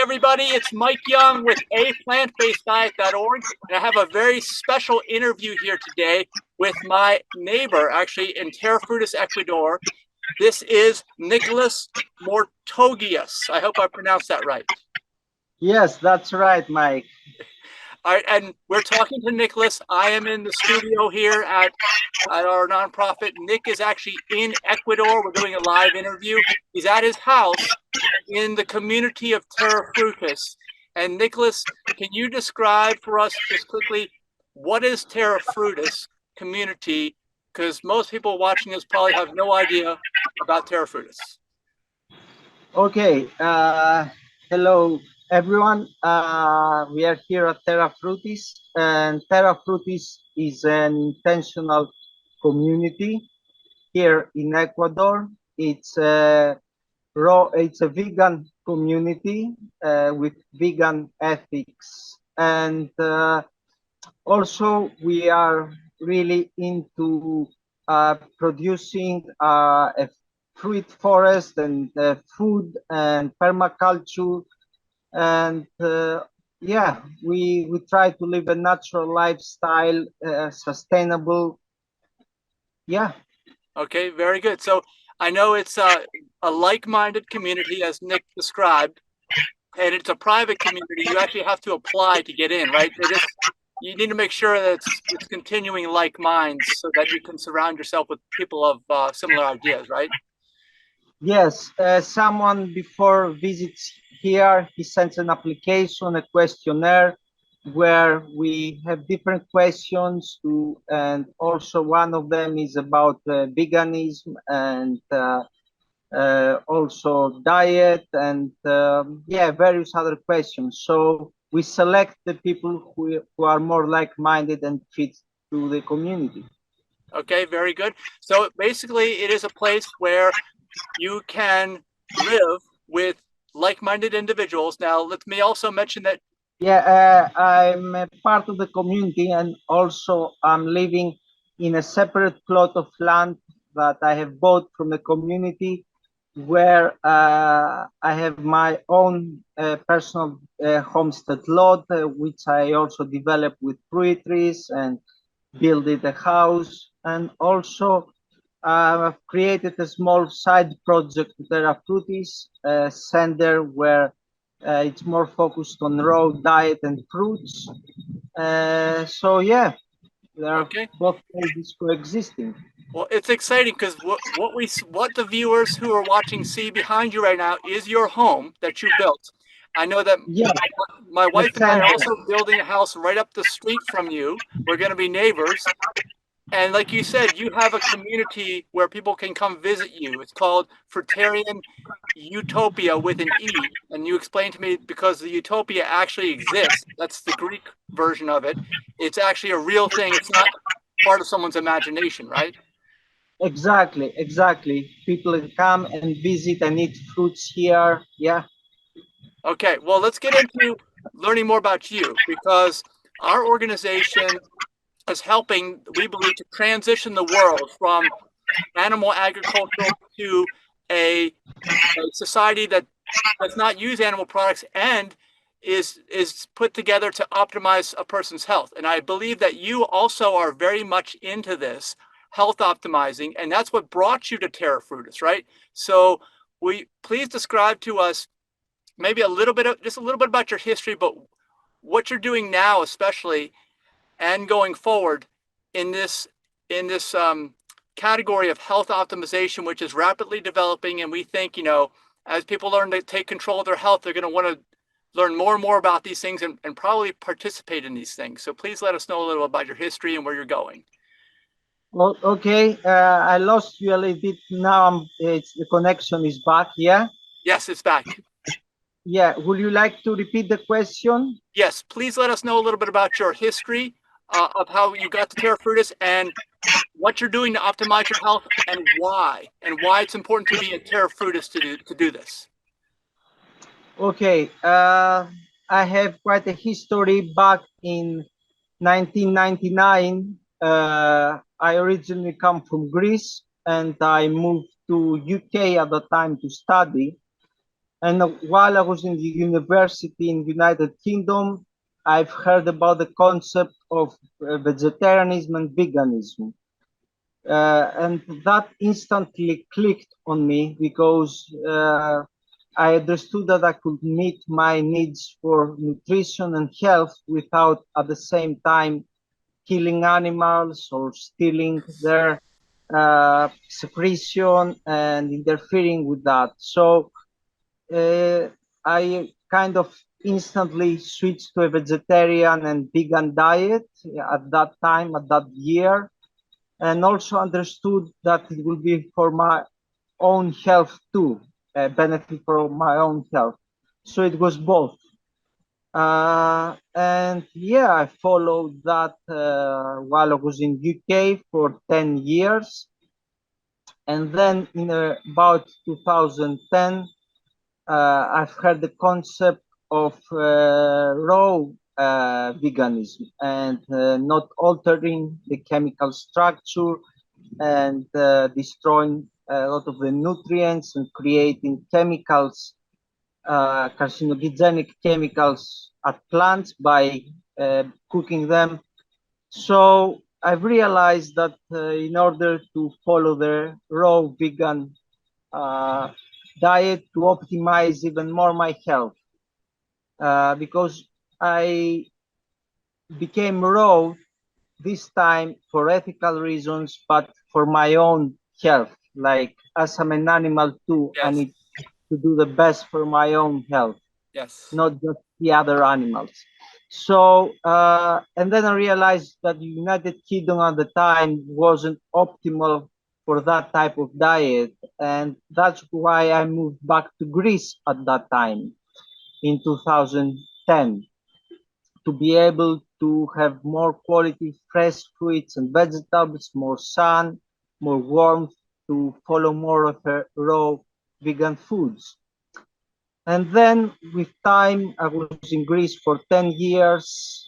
everybody. It's Mike Young with aplantbaseddiet.org, and I have a very special interview here today with my neighbor, actually, in Terra Frutis, Ecuador. This is Nikolaos Mourtogias. I hope I pronounced that right. Yes, that's right, Mike. All right, and we're talking to Nikolaos. I am in the studio here at our nonprofit. Nick is actually in Ecuador. We're doing a live interview. He's at his house in the community of Terra Frutis. And Nikolaos, can you describe for us just quickly, what is Terra Frutis community? Because most people watching this probably have no idea about Terra Frutis. Okay, hello everyone. We are here at Terra Frutis, and Terra Frutis is an intentional community here in Ecuador. It's a vegan community with vegan ethics, and also we are really into producing a fruit forest and food and permaculture, and yeah, we try to live a natural lifestyle, sustainable. Yeah. Okay, very good. So I know it's a like-minded community, as Nick described, and it's a private community. You actually have to apply to get in, right? You need to make sure that it's continuing like minds so that you can surround yourself with people of similar ideas, right? Yes, someone before visits here, he sends an application, a questionnaire, where we have different questions to, and also one of them is about veganism and also diet and yeah, various other questions. So we select the people who are more like-minded and fit to the community. Okay, very good. So basically it is a place where you can live with like-minded individuals. Now, let me also mention that. Yeah, I'm a part of the community, and also I'm living in a separate plot of land that I have bought from the community, where I have my own personal homestead lot, which I also developed with fruit trees and built a house, and also I've created a small side project, Terra Frutis center, where it's more focused on raw diet and fruits. So yeah, they are both places coexisting. Well, it's exciting because what the viewers who are watching see behind you right now is your home that you built. I know that my wife and I are also building a house right up the street from you. We're going to be neighbors. And like you said, you have a community where people can come visit you. It's called Fruitarian Utopia with an E. And you explained to me because the utopia actually exists. That's the Greek version of it. It's actually a real thing. It's not part of someone's imagination, right? Exactly. People can come and visit and eat fruits here. Yeah. Okay, well, let's get into learning more about you, because our organization is helping, we believe, to transition the world from animal agriculture to a society that does not use animal products and is put together to optimize a person's health. And I believe that you also are very much into this health optimizing, and that's what brought you to Terra Frutis, right? So please describe to us maybe just a little bit about your history, but what you're doing now, especially, and going forward in this category of health optimization, which is rapidly developing. And we think, as people learn to take control of their health, they're going to want to learn more and more about these things and probably participate in these things. So please let us know a little about your history and where you're going. Well, okay, I lost you a little bit. Now the connection is back. Yeah. Yes, it's back. Yeah. Would you like to repeat the question? Yes, please let us know a little bit about your history of how you got to Terra Frutis and what you're doing to optimize your health and why it's important to be a Terra Frutis to do this. Okay, I have quite a history. Back in 1999, I originally come from Greece, and I moved to UK at the time to study. And while I was in the university in United Kingdom, I've heard about the concept of vegetarianism and veganism. And that instantly clicked on me because I understood that I could meet my needs for nutrition and health without at the same time killing animals or stealing their secretion and interfering with that. So I kind of instantly switched to a vegetarian and vegan diet at that time, at that year, and also understood that it will be for my own health too, benefit for my own health. So it was both. And yeah, I followed that while I was in UK for 10 years. And then in about 2010, I've heard the concept of raw veganism and not altering the chemical structure and destroying a lot of the nutrients and creating chemicals, carcinogenic chemicals at plants by cooking them. So I've realized that in order to follow the raw vegan uh, diet to optimize even more my health, because I became raw this time for ethical reasons, but for my own health. Like as I'm an animal too, I Yes. need to do the best for my own health, Yes. not just the other animals. So, and then I realized that the United Kingdom at the time wasn't optimal for that type of diet. And that's why I moved back to Greece at that time in 2010 to be able to have more quality fresh fruits and vegetables, more sun, more warmth, to follow more of raw vegan foods. And then with time, I was in Greece for 10 years.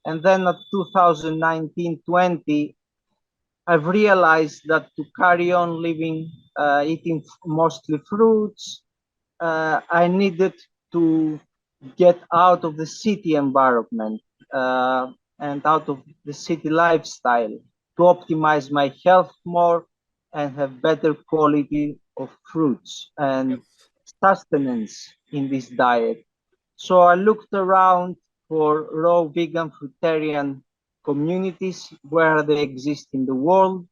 And then at 2019-20, I've realized that to carry on living, eating mostly fruits, I needed to get out of the city environment and out of the city lifestyle to optimize my health more and have better quality of fruits and Yes. sustenance in this diet. So I looked around for raw vegan fruitarian communities where they exist in the world,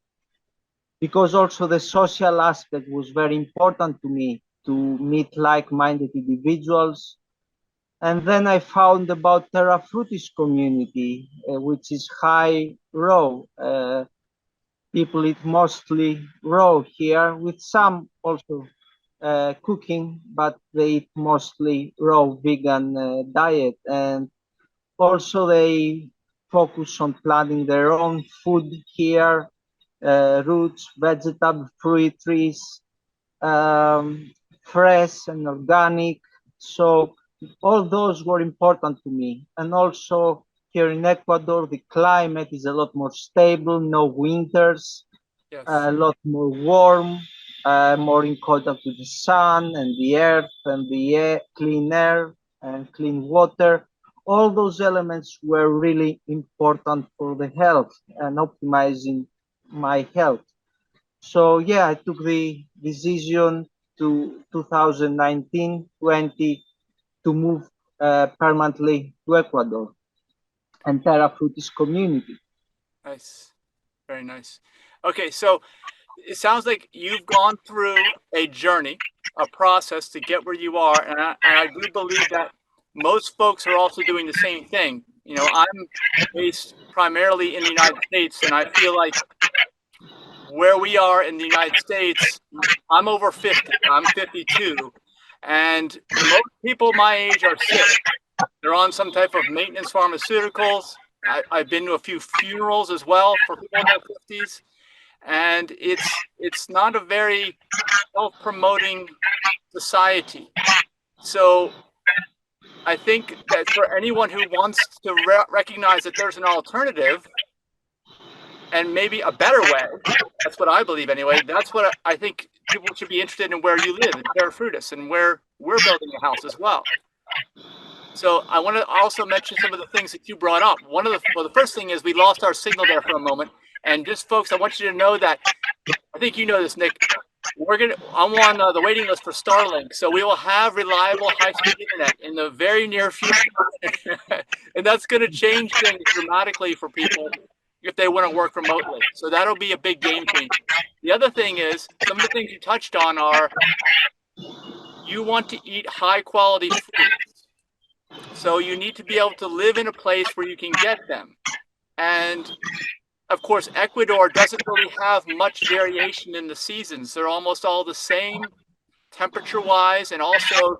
because also the social aspect was very important to me to meet like-minded individuals. And then I found about Terra Frutis community, which is high raw. People eat mostly raw here, with some also cooking, but they eat mostly raw vegan diet. And also they focus on planting their own food here, roots, vegetable, fruit trees, um, fresh and organic. So all those were important to me. And also here in Ecuador, the climate is a lot more stable, no winters, Yes. a lot more warm, more in contact with the sun and the earth and the air, clean air and clean water. All those elements were really important for the health and optimizing my health. So yeah, I took the decision to 2019-20 to move permanently to Ecuador and Terra Frutis community. Nice. Very nice. Okay, so it sounds like you've gone through a journey, a process to get where you are, and I do believe that most folks are also doing the same thing. You know, I'm based primarily in the United States, and I feel like where we are in the United States, I'm over 50. I'm 52, and most people my age are sick. They're on some type of maintenance pharmaceuticals. I've been to a few funerals as well for people in their 50s, and it's not a very self-promoting society. So I think that for anyone who wants to recognize that there's an alternative and maybe a better way, that's what I believe anyway. That's what I think people should be interested in, where you live in Terra Frutis and where we're building a house as well. So I want to also mention some of the things that you brought up. The first thing is we lost our signal there for a moment. And just folks, I want you to know that, I think you know this, Nick, I'm on the waiting list for Starlink. So we will have reliable high-speed internet in the very near future. And that's going to change things dramatically for people if they want to work remotely. So that'll be a big game changer. The other thing is, some of the things you touched on are, you want to eat high-quality fruits. So you need to be able to live in a place where you can get them. And of course, Ecuador doesn't really have much variation in the seasons. They're almost all the same temperature-wise and also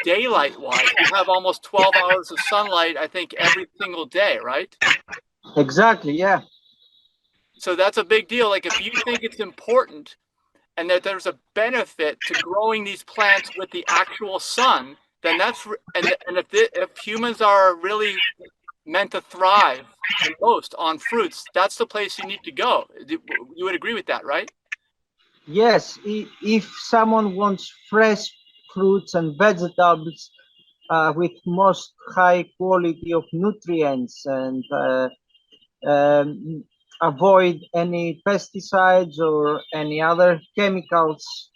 daylight-wise. We have almost 12 hours of sunlight, I think, every single day, right? Exactly, yeah. So that's a big deal. Like, if you think it's important and that there's a benefit to growing these plants with the actual sun, then if humans are really meant to thrive the most on fruits, that's the place you need to go. You would agree with that, right? Yes, if someone wants fresh fruits and vegetables with most high quality of nutrients and avoid any pesticides or any other chemicals,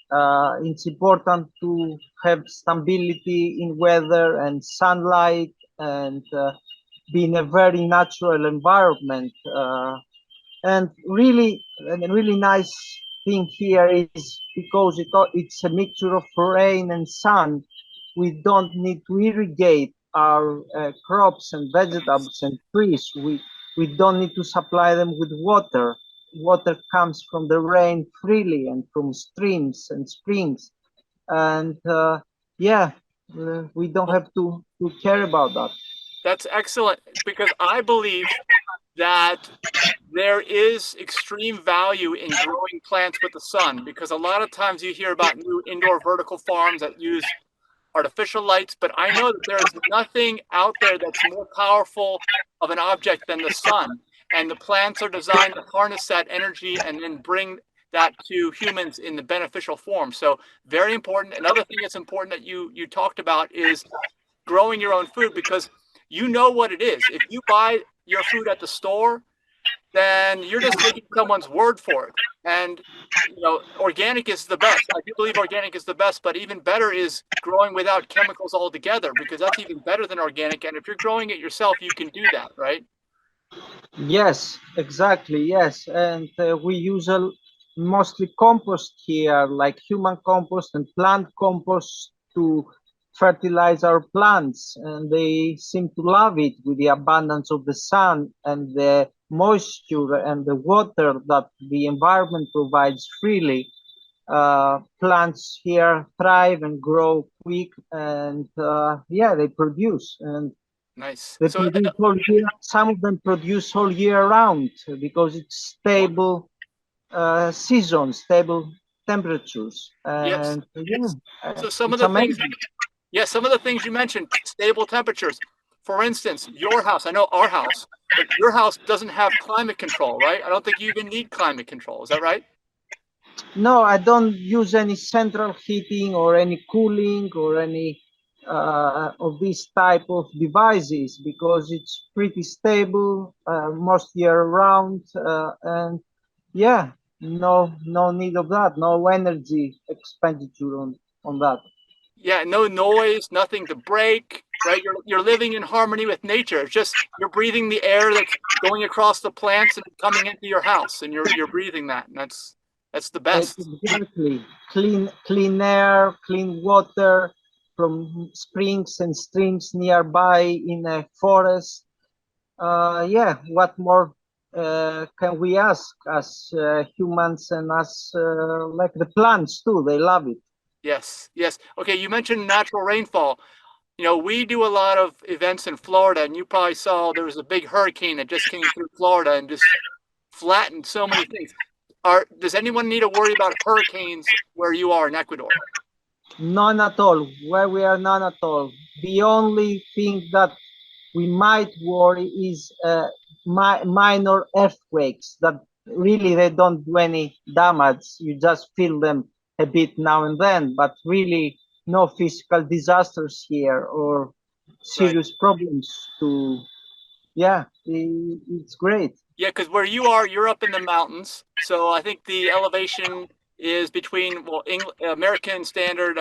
it's important to have stability in weather and sunlight and be in a very natural environment. And really, a really nice thing here is because it's a mixture of rain and sun. We don't need to irrigate our crops and vegetables and trees. We don't need to supply them with water. Water comes from the rain freely and from streams and springs. And yeah, we don't have to care about that. That's excellent, because I believe that there is extreme value in growing plants with the sun, because a lot of times you hear about new indoor vertical farms that use artificial lights, but I know that there is nothing out there that's more powerful of an object than the sun. And the plants are designed to harness that energy and then bring that to humans in the beneficial form. So very important. Another thing that's important that you talked about is growing your own food, because you know what it is. If you buy your food at the store, then you're just taking someone's word for it. And organic is the best. I do believe organic is the best, but even better is growing without chemicals altogether, because that's even better than organic. And if you're growing it yourself, you can do that, right? Yes, exactly. Yes, and we use mostly compost here, like human compost and plant compost to fertilize our plants, and they seem to love it with the abundance of the sun and the moisture and the water that the environment provides freely. Plants here thrive and grow quick, and yeah, they produce and Nice. they So produce all year. Some of them produce all year round because it's stable season, stable temperatures, yes. and yeah, So some of it's the things, amazing. some of the things you mentioned, stable temperatures. For instance, your house, I know our house, but your house doesn't have climate control, right? I don't think you even need climate control. Is that right? No, I don't use any central heating or any cooling or any of these type of devices because it's pretty stable most year round, and yeah, no need of that, no energy expenditure on that. Yeah, no noise, nothing to break, right? You're living in harmony with nature. It's just you're breathing the air that's going across the plants and coming into your house, and you're breathing that, and that's the best. Exactly. Clean air, clean water from springs and streams nearby in a forest. Yeah, what more can we ask as humans and as like the plants too? They love it. Yes, yes. Okay, you mentioned natural rainfall. We do a lot of events in Florida, and you probably saw there was a big hurricane that just came through Florida and just flattened so many things. Does anyone need to worry about hurricanes where you are in Ecuador? None at all. Where we are, none at all. The only thing that we might worry is minor earthquakes that really they don't do any damage. You just feel them a bit now and then, but really no physical disasters here or Right. serious problems to, yeah, it's great. Yeah, because where you are, you're up in the mountains. So I think the elevation is between, well, American standard,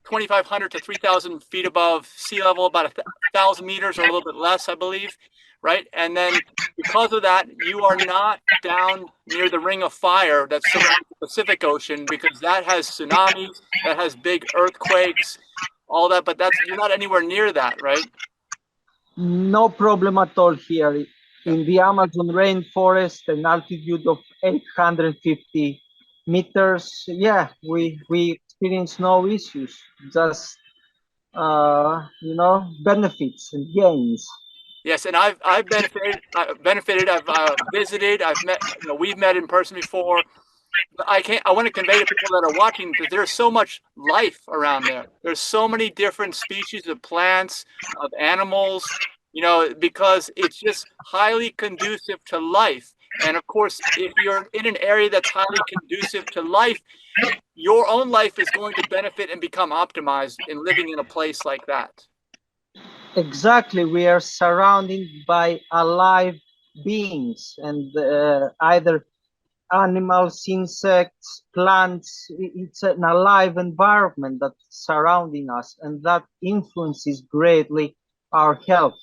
2,500 to 3,000 feet above sea level, about 1,000 meters or a little bit less, I believe. Right. And then because of that, you are not down near the ring of fire that surrounds the Pacific Ocean, because that has tsunamis, that has big earthquakes, all that. But you're not anywhere near that, right? No problem at all here Yeah. in the Amazon rainforest, an altitude of 850 meters. Yeah, we experience no issues, just benefits and gains. Yes, and I've benefited. I've visited. I've met. We've met in person before. But I want to convey to people that are watching that there's so much life around there. There's so many different species of plants, of animals. Because it's just highly conducive to life. And of course, if you're in an area that's highly conducive to life, your own life is going to benefit and become optimized in living in a place like that. Exactly, we are surrounded by alive beings and either animals, insects, plants. It's an alive environment that's surrounding us, and that influences greatly our health.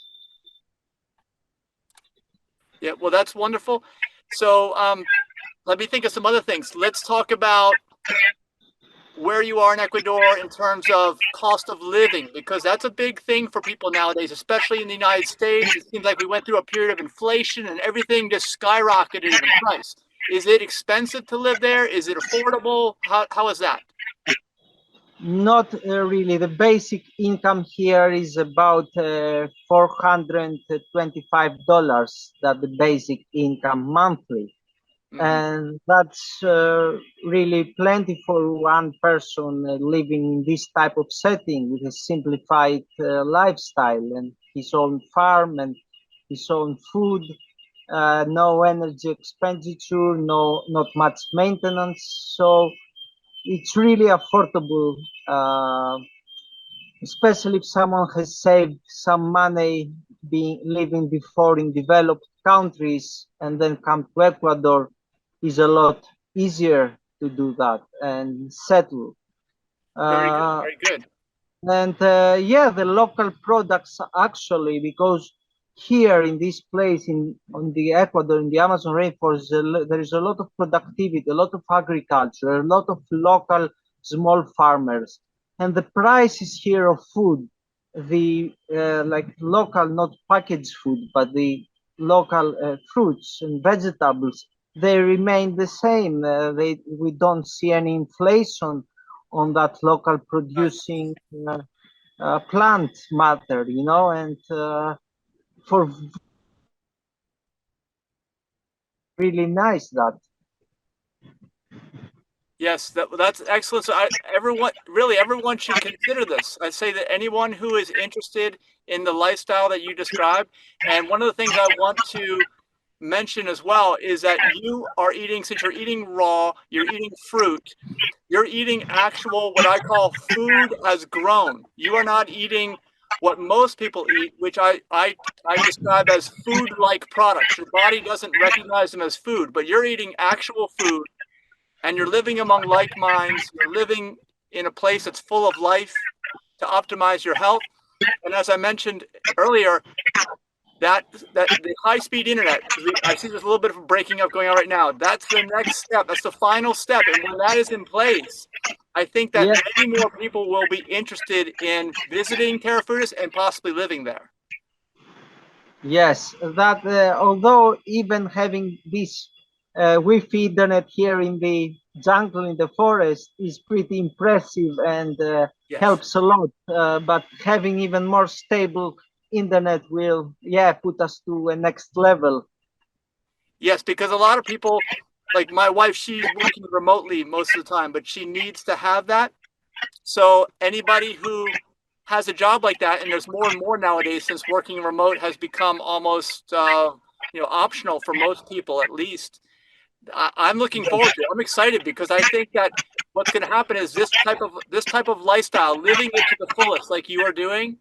Yeah, well, that's wonderful. So let me think of some other things. Let's talk about where you are in Ecuador in terms of cost of living, because that's a big thing for people nowadays, especially in the United States. It seems like we went through a period of inflation and everything just skyrocketed in price. Is it expensive to live there? Is it affordable? How is that? Not really. The basic income here is about $425. That the basic income monthly, Hmm. and that's really plenty for one person living in this type of setting with a simplified lifestyle and his own farm and his own food. No energy expenditure, no not much maintenance. So it's really affordable, uh, especially if someone has saved some money being living before in developed countries and then come to Ecuador. Is a lot easier to do that and settle. Very good. Uh, Very good. and yeah, the local products actually, because here in this place in on the Ecuador in the Amazon rainforest, there is a lot of productivity, a lot of agriculture, a lot of local small farmers, and the prices here of food, the like local, not packaged food, but the local fruits and vegetables, they remain the same. We don't see any inflation on that local Nice. producing plant matter, and for really nice that. Yes, that's excellent. So everyone should consider this. I say that anyone who is interested in the lifestyle that you described, and one of the things I want to mention as well is that you are eating, since you're eating raw, you're eating fruit, you're eating actual, what I call food as grown. You are not eating what most people eat, which I describe as food-like products. Your body doesn't recognize them as food, but you're eating actual food and you're living among like minds. You're living in a place that's full of life to optimize your health. And as I mentioned earlier, that the high speed internet, because I see there's a little bit of a breaking up going on right now. That's the next step. That's the final step. And when that is in place, I think that Yeah, many more people will be interested in visiting Terra Frutis and possibly living there. yes, that although even having this Wi-Fi internet here in the jungle in the forest is pretty impressive and Yes. helps a lot, but having even more stable internet will, yeah, put us to a next level. Yes, because a lot of people, like my wife, she's working remotely most of the time, but she needs to have that. So anybody who has a job like that, and there's more and more nowadays since working remote has become almost optional for most people at least. I'm looking forward to it. I'm excited because I think that what's going to happen is this type of lifestyle, living it to the fullest, like you are doing,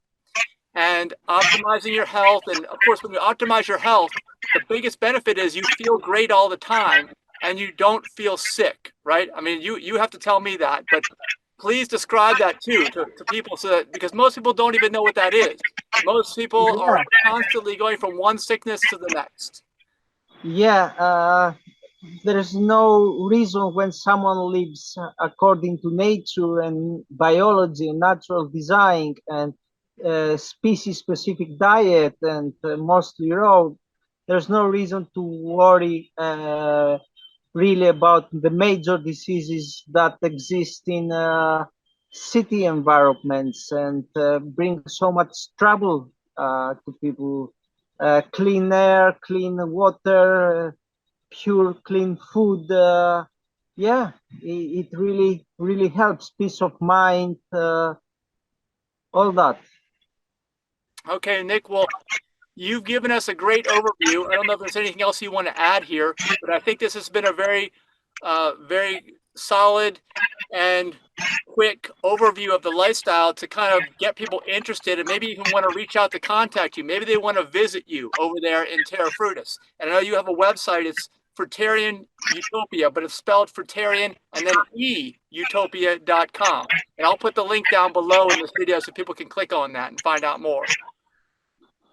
and optimizing your health. And of course, when you optimize your health, the biggest benefit is you feel great all the time and you don't feel sick, right? I mean, you have to tell me that, but please describe that too to people, so that, because most people don't even know what that is. Most people are Yeah, constantly going from one sickness to the next. yeah. There's no reason when someone lives according to nature and biology and natural design and species specific diet and mostly raw. There's no reason to worry really about the major diseases that exist in city environments and bring so much trouble to people. Clean air, clean water, pure clean food. Yeah, it really helps peace of mind, all that. Okay, Nick, well, you've given us a great overview. I don't know if there's anything else you want to add here, but I think this has been a very solid and quick overview of the lifestyle to kind of get people interested and maybe even want to reach out to contact you. Maybe they want to visit you over there in Terra Frutis. And I know you have a website. It's Fruitarian Utopia, but it's spelled Fruitarian and then eutopia.com. And I'll put the link down below in this video so people can click on that and find out more.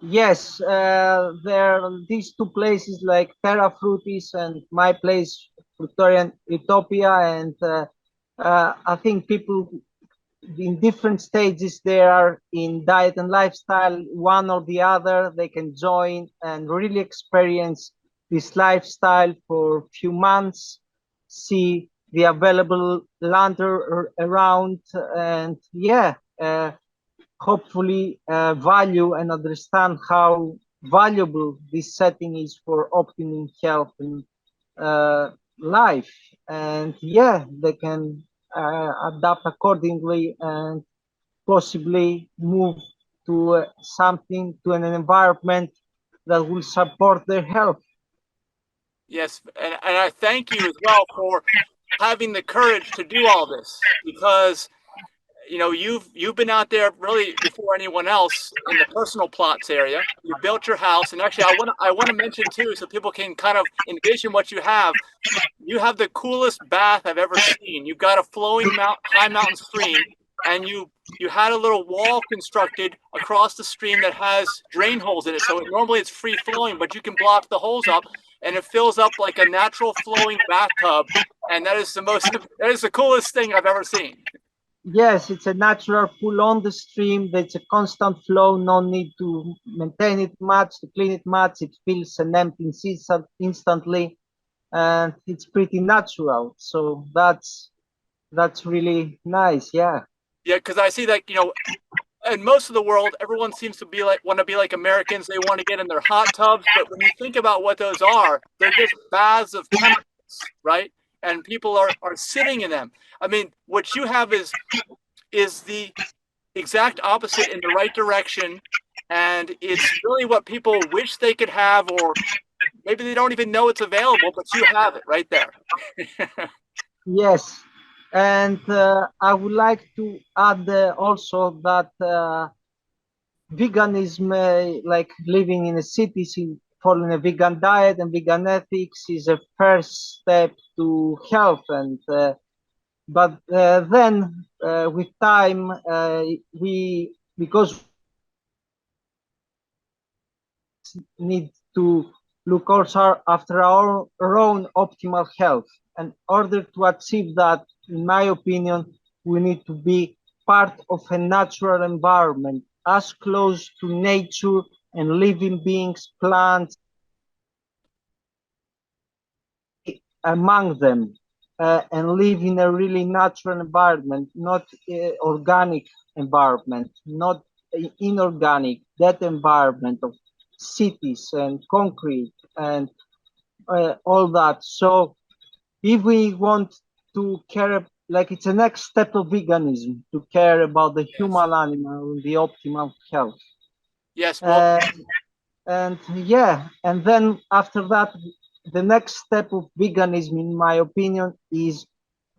Yes, there are these two places like Terra Frutis and my place, Victorian Utopia, and I think people in different stages they are in diet and lifestyle, one or the other. They can join and really experience this lifestyle for a few months, see the available land around, and yeah. Hopefully value and understand how valuable this setting is for optimum health and life. And yeah, they can adapt accordingly and possibly move to something, to an environment that will support their health. Yes, and I thank you as well for having the courage to do all this, because you've been out there really before anyone else in the personal plots area. You built your house, and actually I want to mention too, so people can kind of envision what you have. You have the coolest bath I've ever seen. You've got a flowing high mountain stream, and you had a little wall constructed across the stream that has drain holes in it. So normally it's free flowing, but you can block the holes up, and it fills up like a natural flowing bathtub. And that is the coolest thing I've ever seen. Yes, it's a natural pull on the stream. There's a constant flow, no need to maintain it much, to clean it much. It fills and empties instantly, and it's pretty natural. So that's really nice. Yeah. Yeah, because I see that, in most of the world, everyone seems to want to be like Americans. They want to get in their hot tubs, but when you think about what those are, they're just baths of chemicals, right? And people are sitting in them. I mean, what you have is the exact opposite in the right direction, and it's really what people wish they could have, or maybe they don't even know it's available, but you have it right there. Yes, and I would like to add also that veganism, like living in a city, following a vegan diet and vegan ethics, is a first step to health. And but then with time, we because need to look also after our own optimal health. In order to achieve that, in my opinion, we need to be part of a natural environment, as close to nature and living beings, plants, among them, and live in a really natural environment, not organic environment, not inorganic, that environment of cities and concrete and all that. So if we want to care, like it's the next step of veganism, to care about the Yes. human animal, the optimal health. Yes. Well, Uh, and yeah, and then after that, the next step of veganism, in my opinion, is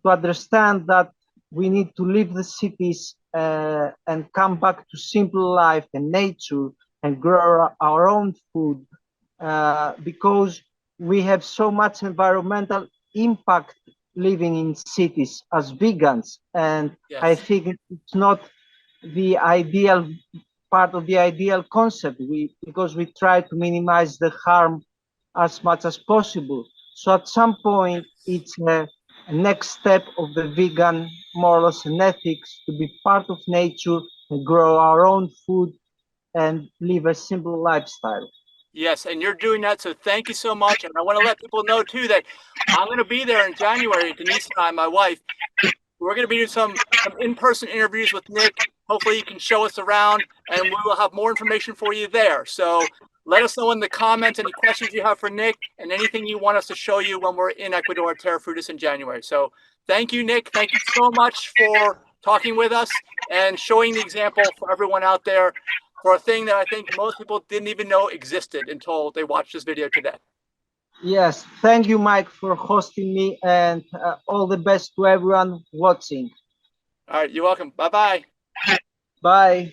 to understand that we need to leave the cities and come back to simple life and nature and grow our own food, because we have so much environmental impact living in cities as vegans. And I Yes. think it's not the ideal part of the ideal concept, because we try to minimize the harm as much as possible. So at some point, Yes. it's a next step of the vegan morals and ethics to be part of nature and grow our own food and live a simple lifestyle. Yes, and you're doing that, so thank you so much. And I want to let people know too that I'm going to be there in January. Denise and I, my wife, we're going to be doing some in-person interviews with Nick. Hopefully, you can show us around, and we will have more information for you there. So let us know in the comments any questions you have for Nick and anything you want us to show you when we're in Ecuador at Terra Frutis in January. So thank you, Nick. Thank you so much for talking with us and showing the example for everyone out there for a thing that I think most people didn't even know existed until they watched this video today. Yes, thank you, Mike, for hosting me, and all the best to everyone watching. All right, you're welcome. Bye-bye. Bye.